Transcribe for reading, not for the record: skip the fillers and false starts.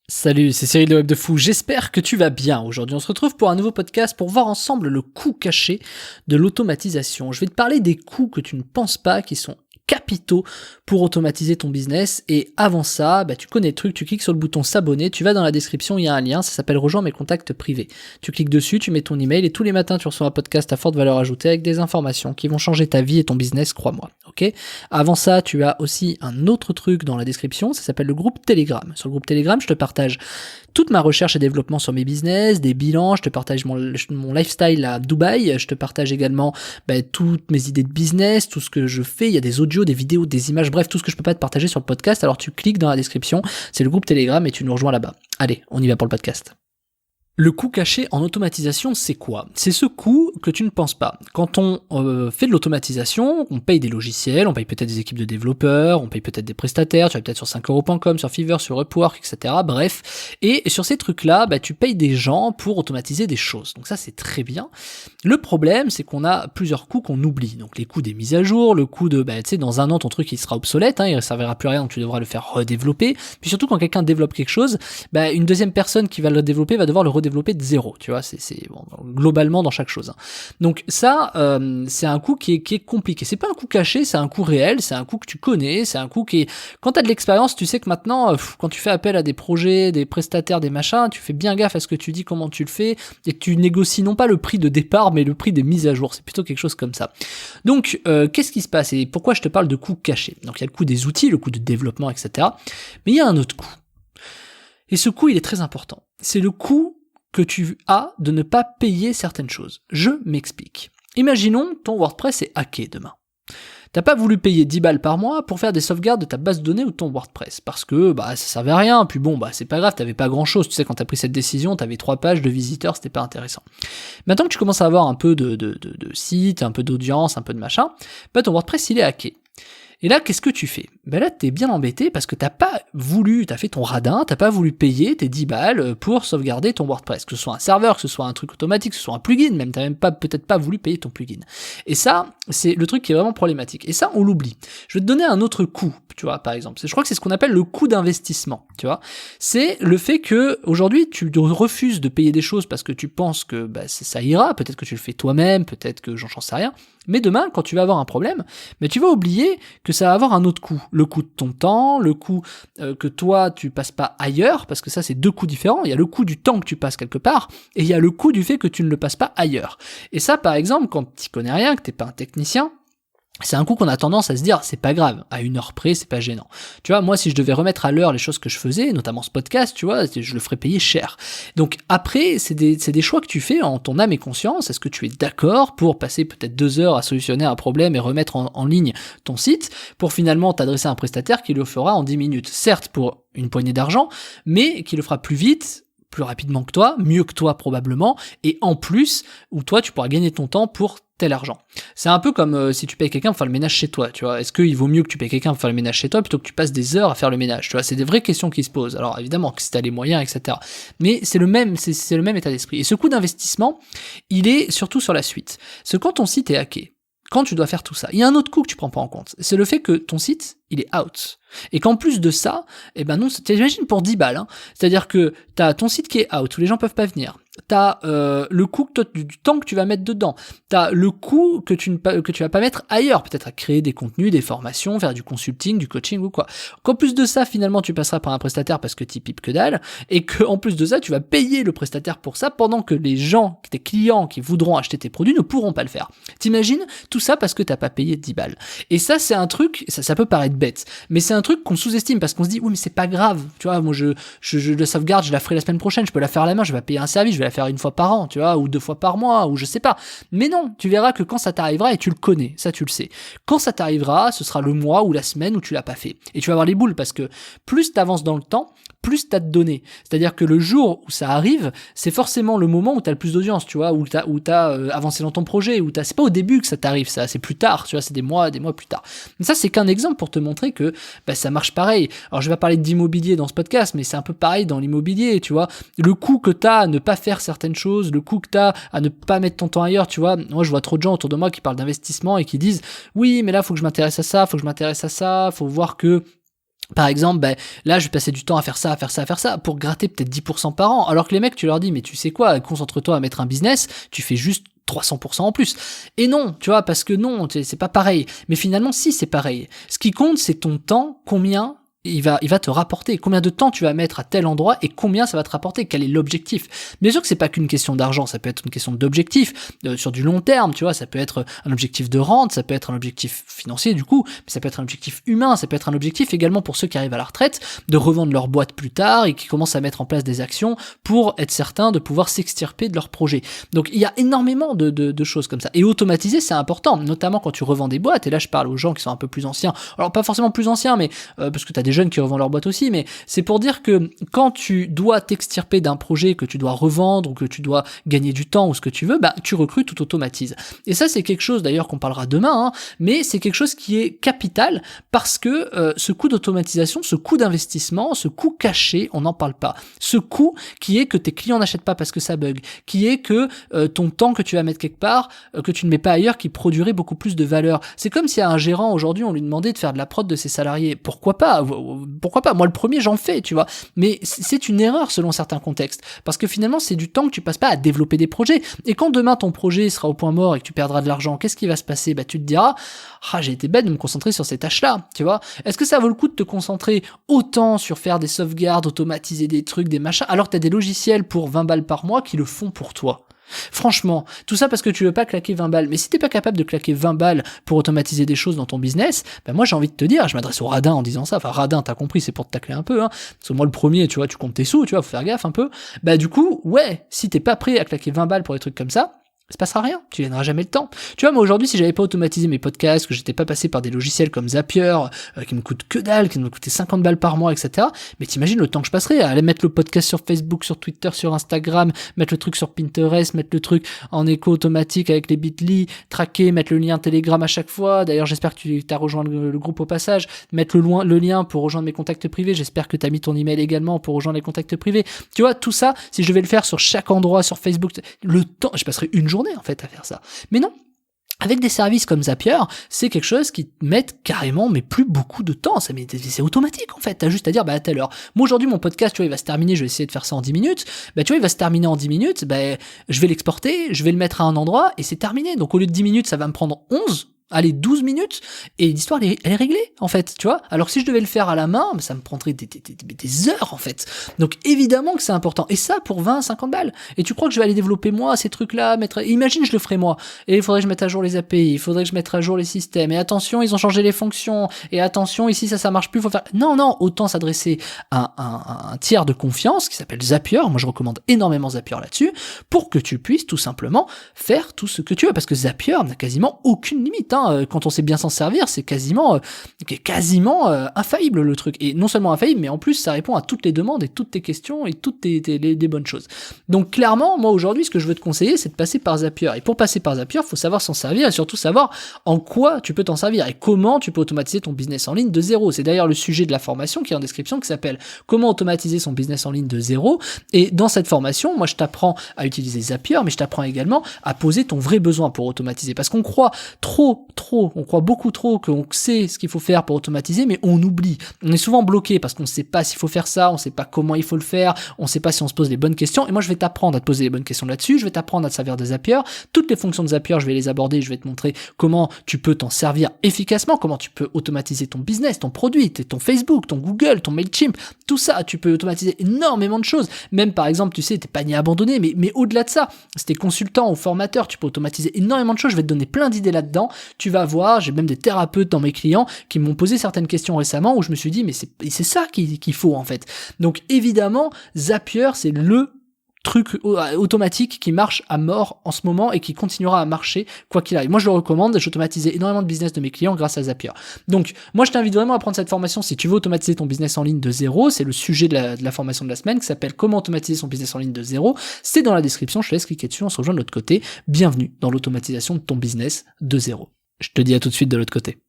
Salut, c'est Cyril de Web de Fou, j'espère que tu vas bien. Aujourd'hui on se retrouve pour un nouveau podcast pour voir ensemble le coût caché de l'automatisation. Je vais te parler des coûts que tu ne penses pas qui sont capitaux pour automatiser ton business. Et avant ça, tu connais le truc, tu cliques sur le bouton s'abonner, tu vas dans la description, il y a un lien, ça s'appelle rejoindre mes contacts privés. Tu cliques dessus, tu mets ton email et tous les matins tu reçois un podcast à forte valeur ajoutée avec des informations qui vont changer ta vie et ton business, crois-moi. Ok ? Avant ça, tu as aussi un autre truc dans la description, ça s'appelle le groupe Telegram. Sur le groupe Telegram, je te partage toute ma recherche et développement sur mes business, des bilans, je te partage mon lifestyle à Dubaï, je te partage également toutes mes idées de business, tout ce que je fais, il y a des audios, des vidéos, des images, bref, tout ce que je peux pas te partager sur le podcast, alors tu cliques dans la description, c'est le groupe Telegram et tu nous rejoins là-bas. Allez, on y va pour le podcast. Le coût caché en automatisation, c'est quoi ? C'est ce coût que tu ne penses pas. Quand on fait de l'automatisation, on paye des logiciels, on paye peut-être des équipes de développeurs, on paye peut-être des prestataires, tu vas peut-être sur 5euros.com, sur Fiverr, sur Upwork, etc. Bref. Et sur ces trucs-là, tu payes des gens pour automatiser des choses. Donc ça, c'est très bien. Le problème, c'est qu'on a plusieurs coûts qu'on oublie. Donc les coûts des mises à jour, le coût de, dans un an, ton truc, il sera obsolète, il ne servira plus à rien, donc tu devras le faire redévelopper. Puis surtout, quand quelqu'un développe quelque chose, une deuxième personne qui va le développer va devoir le redévelopper de zéro, tu vois, c'est globalement dans chaque chose. Donc ça, c'est un coût qui est compliqué. C'est pas un coût caché, c'est un coût réel, c'est un coût que tu connais, c'est un coût qui est... Quand t'as de l'expérience, tu sais que maintenant, quand tu fais appel à des projets, des prestataires, des machins, tu fais bien gaffe à ce que tu dis, comment tu le fais, et tu négocies non pas le prix de départ, mais le prix des mises à jour. C'est plutôt quelque chose comme ça. Donc, qu'est-ce qui se passe et pourquoi je te parle de coût caché ? Donc, il y a le coût des outils, le coût de développement, etc. Mais il y a un autre coût. Et ce coût, il est très important. C'est le coût que tu as de ne pas payer certaines choses. Je m'explique. Imaginons ton WordPress est hacké demain. T'as pas voulu payer 10 balles par mois pour faire des sauvegardes de ta base de données ou de ton WordPress, parce que ça servait à rien, puis c'est pas grave, t'avais pas grand chose, tu sais, quand t'as pris cette décision, t'avais 3 pages de visiteurs, c'était pas intéressant. Maintenant que tu commences à avoir un peu de sites, un peu d'audience, un peu de machin, ton WordPress il est hacké. Et là, qu'est-ce que tu fais ? Là, t'es bien embêté parce que t'as fait ton radin, t'as pas voulu payer tes 10 balles pour sauvegarder ton WordPress, que ce soit un serveur, que ce soit un truc automatique, que ce soit un plugin, même t'as même peut-être pas voulu payer ton plugin. Et ça, c'est le truc qui est vraiment problématique. Et ça, on l'oublie. Je vais te donner un autre coût, tu vois, par exemple. Je crois que c'est ce qu'on appelle le coût d'investissement, tu vois. C'est le fait que aujourd'hui, tu refuses de payer des choses parce que tu penses que ça ira, peut-être que tu le fais toi-même, peut-être que j'en sais rien. Mais demain, quand tu vas avoir un problème, tu vas oublier que ça va avoir un autre coût. Le coût de ton temps, le coût que toi, tu passes pas ailleurs, parce que ça, c'est deux coûts différents. Il y a le coût du temps que tu passes quelque part, et il y a le coût du fait que tu ne le passes pas ailleurs. Et ça, par exemple, quand tu connais rien, que t'es pas un technicien, c'est un coup qu'on a tendance à se dire, c'est pas grave, à 1 heure près, c'est pas gênant. Tu vois, moi, si je devais remettre à l'heure les choses que je faisais, notamment ce podcast, tu vois, je le ferais payer cher. Donc après, c'est des choix que tu fais en ton âme et conscience. Est-ce que tu es d'accord pour passer peut-être 2 heures à solutionner un problème et remettre en ligne ton site pour finalement t'adresser à un prestataire qui le fera en 10 minutes? Certes, pour une poignée d'argent, mais qui le fera plus vite, plus rapidement que toi, mieux que toi probablement, et en plus, où toi, tu pourras gagner ton temps pour tel argent. C'est un peu comme si tu payes quelqu'un pour faire le ménage chez toi, tu vois. Est-ce qu'il vaut mieux que tu payes quelqu'un pour faire le ménage chez toi plutôt que tu passes des heures à faire le ménage, tu vois. C'est des vraies questions qui se posent. Alors évidemment que si t'as les moyens, etc. Mais c'est le même état d'esprit. Et ce coût d'investissement, il est surtout sur la suite. C'est quand ton site est hacké, quand tu dois faire tout ça, il y a un autre coût que tu prends pas en compte. C'est le fait que ton site, il est out. Et qu'en plus de ça, non, t'imagines pour 10 balles, c'est-à-dire que t'as ton site qui est out, où les gens peuvent pas venir. T'as le coût du temps que tu vas mettre dedans. T'as le coût que tu vas pas mettre ailleurs, peut-être à créer des contenus, des formations, faire du consulting, du coaching ou quoi. Qu'en plus de ça, finalement, tu passeras par un prestataire parce que t'y pipes que dalle, et que en plus de ça, tu vas payer le prestataire pour ça, pendant que les gens, tes clients qui voudront acheter tes produits ne pourront pas le faire. T'imagines tout ça parce que t'as pas payé 10 balles. Et ça, c'est un truc, ça peut paraître bête, mais c'est un truc qu'on sous-estime parce qu'on se dit oui mais c'est pas grave, tu vois, moi je le sauvegarde, je la ferai la semaine prochaine, je peux la faire à la main, je vais payer un service, je vais la faire 1 fois par an, tu vois, ou 2 fois par mois, ou je sais pas. Mais non, tu verras que quand ça t'arrivera, et tu le connais, ça tu le sais, quand ça t'arrivera, ce sera le mois ou la semaine où tu l'as pas fait. Et tu vas avoir les boules parce que plus t'avances dans le temps, plus t'as de données. C'est-à-dire que le jour où ça arrive, c'est forcément le moment où t'as le plus d'audience, tu vois, où t'as avancé dans ton projet, c'est pas au début que ça t'arrive, ça, c'est plus tard, tu vois, c'est des mois plus tard. Mais ça, c'est qu'un exemple pour te montrer que ça marche pareil. Alors, je vais pas parler d'immobilier dans ce podcast, mais c'est un peu pareil dans l'immobilier, tu vois. Le coût que t'as à ne pas faire certaines choses, le coût que t'as à ne pas mettre ton temps ailleurs, tu vois. Moi, je vois trop de gens autour de moi qui parlent d'investissement et qui disent, oui, mais là, faut que je m'intéresse à ça, faut que je m'intéresse à ça, faut voir que Par exemple, là, je vais passer du temps à faire ça, à faire ça, à faire ça, pour gratter peut-être 10% par an. Alors que les mecs, tu leur dis, mais tu sais quoi, concentre-toi à mettre un business, tu fais juste 300% en plus. Et non, tu vois, parce que non, c'est pas pareil. Mais finalement, si, c'est pareil. Ce qui compte, c'est ton temps, combien il va te rapporter, combien de temps tu vas mettre à tel endroit et combien ça va te rapporter, quel est l'objectif. Bien sûr que c'est pas qu'une question d'argent, ça peut être une question d'objectif, sur du long terme, tu vois, ça peut être un objectif de rente, ça peut être un objectif financier du coup, mais ça peut être un objectif humain, ça peut être un objectif également pour ceux qui arrivent à la retraite, de revendre leur boîte plus tard et qui commencent à mettre en place des actions pour être certains de pouvoir s'extirper de leur projet. Donc il y a énormément de choses comme ça. Et automatiser, c'est important, notamment quand tu revends des boîtes, et là je parle aux gens qui sont un peu plus anciens, alors pas forcément plus anciens, mais parce que t'as des jeunes qui revendent leur boîte aussi, mais c'est pour dire que quand tu dois t'extirper d'un projet que tu dois revendre ou que tu dois gagner du temps ou ce que tu veux, tu recrutes ou t'automatises. Et ça, c'est quelque chose d'ailleurs qu'on parlera demain, mais c'est quelque chose qui est capital parce que ce coût d'automatisation, ce coût d'investissement, ce coût caché, on n'en parle pas. Ce coût qui est que tes clients n'achètent pas parce que ça bug, qui est que ton temps que tu vas mettre quelque part, que tu ne mets pas ailleurs, qui produirait beaucoup plus de valeur. C'est comme si à un gérant aujourd'hui on lui demandait de faire de la prod de ses salariés. Pourquoi pas ? Moi le premier j'en fais, tu vois, mais c'est une erreur selon certains contextes, parce que finalement c'est du temps que tu passes pas à développer des projets, et quand demain ton projet sera au point mort et que tu perdras de l'argent, qu'est-ce qui va se passer ? Tu te diras, j'ai été bête de me concentrer sur ces tâches-là, tu vois. Est-ce que ça vaut le coup de te concentrer autant sur faire des sauvegardes, automatiser des trucs, des machins, alors que t'as des logiciels pour 20 balles par mois qui le font pour toi ? Franchement, tout ça parce que tu veux pas claquer 20 balles. Mais si t'es pas capable de claquer 20 balles pour automatiser des choses dans ton business, moi j'ai envie de te dire, je m'adresse au radin en disant ça, enfin radin, t'as compris, c'est pour te tacler un peu, parce que moi le premier, tu vois, tu comptes tes sous, tu vois, faut faire gaffe un peu. Du coup, ouais, si t'es pas prêt à claquer 20 balles pour des trucs comme ça, il se passera rien, tu gagneras jamais le temps. Tu vois, moi aujourd'hui, si j'avais pas automatisé mes podcasts, que j'étais pas passé par des logiciels comme Zapier, qui me coûtent que dalle, qui me coûtaient 50 balles par mois, etc., mais t'imagines le temps que je passerais à aller mettre le podcast sur Facebook, sur Twitter, sur Instagram, mettre le truc sur Pinterest, mettre le truc en écho automatique avec les Bitly, traquer, mettre le lien Telegram à chaque fois. D'ailleurs, j'espère que tu as rejoint le groupe au passage, mettre le lien pour rejoindre mes contacts privés. J'espère que tu as mis ton email également pour rejoindre les contacts privés. Tu vois, tout ça, si je devais le faire sur chaque endroit, sur Facebook, le temps, je passerais une journée en fait à faire ça. Mais non, avec des services comme Zapier, c'est quelque chose qui te met carrément, mais plus beaucoup de temps. C'est automatique en fait. T'as juste à dire, à telle heure. Moi aujourd'hui, mon podcast, tu vois, il va se terminer. Je vais essayer de faire ça en 10 minutes. Tu vois, il va se terminer en 10 minutes. Je vais l'exporter, je vais le mettre à un endroit et c'est terminé. Donc au lieu de 10 minutes, ça va me prendre 12 minutes, et l'histoire elle est réglée en fait, tu vois. Alors que si je devais le faire à la main, ça me prendrait des heures en fait. Donc évidemment que c'est important, et ça pour 20-50 balles. Et tu crois que je vais aller développer moi ces trucs là, imagine je le ferais moi, et il faudrait que je mette à jour les API, il faudrait que je mette à jour les systèmes, et attention ils ont changé les fonctions, et attention ici ça marche plus, faut faire... Non, autant s'adresser à un tiers de confiance qui s'appelle Zapier. Moi je recommande énormément Zapier là-dessus, pour que tu puisses tout simplement faire tout ce que tu veux, parce que Zapier n'a quasiment aucune limite, quand on sait bien s'en servir, c'est quasiment infaillible le truc. Et non seulement infaillible, mais en plus ça répond à toutes les demandes et toutes tes questions et toutes les bonnes choses. Donc clairement, moi aujourd'hui, ce que je veux te conseiller, c'est de passer par Zapier. Et pour passer par Zapier, il faut savoir s'en servir et surtout savoir en quoi tu peux t'en servir et comment tu peux automatiser ton business en ligne de zéro. C'est d'ailleurs le sujet de la formation qui est en description, qui s'appelle Comment automatiser son business en ligne de zéro. Et dans cette formation, moi je t'apprends à utiliser Zapier, mais je t'apprends également à poser ton vrai besoin pour automatiser. Parce qu'on croit on croit beaucoup trop qu'on sait ce qu'il faut faire pour automatiser, mais on oublie. On est souvent bloqué parce qu'on ne sait pas s'il faut faire ça, on ne sait pas comment il faut le faire, on ne sait pas si on se pose les bonnes questions. Et moi, je vais t'apprendre à te poser les bonnes questions là-dessus. Je vais t'apprendre à te servir de Zapier. Toutes les fonctions de Zapier, je vais les aborder. Je vais te montrer comment tu peux t'en servir efficacement, comment tu peux automatiser ton business, ton produit, ton Facebook, ton Google, ton Mailchimp. Tout ça, tu peux automatiser énormément de choses. Même par exemple, tu sais, tes paniers abandonnés, mais au-delà de ça, si t'es consultant ou formateur, tu peux automatiser énormément de choses. Je vais te donner plein d'idées là-dedans. Tu vas voir, j'ai même des thérapeutes dans mes clients qui m'ont posé certaines questions récemment où je me suis dit mais c'est ça qu'il faut en fait. Donc évidemment, Zapier, c'est le truc automatique qui marche à mort en ce moment et qui continuera à marcher quoi qu'il arrive. Moi je le recommande, j'ai automatisé énormément de business de mes clients grâce à Zapier. Donc moi je t'invite vraiment à prendre cette formation si tu veux automatiser ton business en ligne de zéro. C'est le sujet de la formation de la semaine qui s'appelle Comment automatiser son business en ligne de zéro. C'est dans la description, je te laisse cliquer dessus, on se rejoint de l'autre côté. Bienvenue dans l'automatisation de ton business de zéro. Je te dis à tout de suite de l'autre côté.